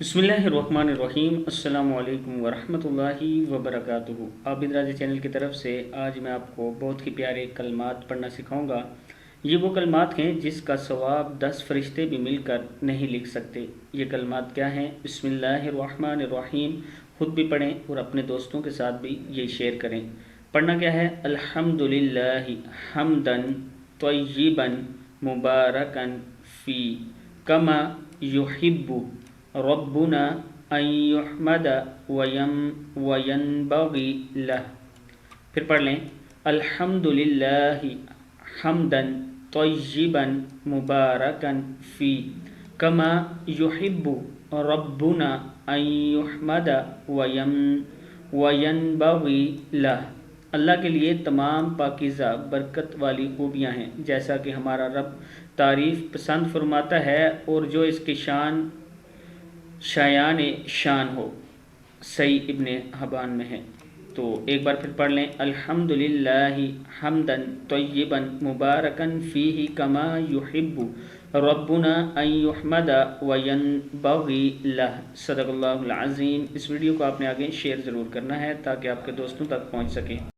बिस्मिल्लाहिर्रहमानिर्रहीम। अस्सलामु अलैकुम वरहमतुल्लाहि वबरकातुहू। आबिद राजा चैनल की तरफ से आज मैं आपको बहुत ही प्यारे कलमात पढ़ना सिखाऊंगा। ये वो कलमात हैं जिसका सवाब 10 फरिश्ते भी मिलकर नहीं लिख सकते। ये कलमात क्या हैं? बिस्मिल्लाहिर्रहमानिर्रहीम। खुद भी पढ़ें और अपने दोस्तों के साथ भी ये शेयर करें। पढ़ना क्या है? अल्हम्दुलिल्लाहि हम्दन तय्यिबन मुबारकन फ़ी कमा युहिब्बु रब्बुना अन युहमद वयनबगी लह। फिर पढ़ लें, अल्हम्दुलिल्लाहि हम्दन तय्यिबन मुबारकन फ़ी कमा युहिब्बु रब्बुना अन युहमद वयनबगी लह। अल्लाह के लिए तमाम पाकीज़ा बरकत वाली खूबियाँ हैं, जैसा कि हमारा रब तारीफ़ पसंद फरमाता है और जो इसकी शान शायान शान हो। सही इब्ने हबान में है। तो एक बार फिर पढ़ लें, अल्हम्दुलिल्लाहि हम्दन तय्यिबन मुबारकन फ़ीही कमा युहिब्बु रब्बुना अन युहमद वयनबगी लह। सदक़ल्लाहुल अज़ीम। इस वीडियो को आपने आगे शेयर ज़रूर करना है ताकि आपके दोस्तों तक पहुँच सके।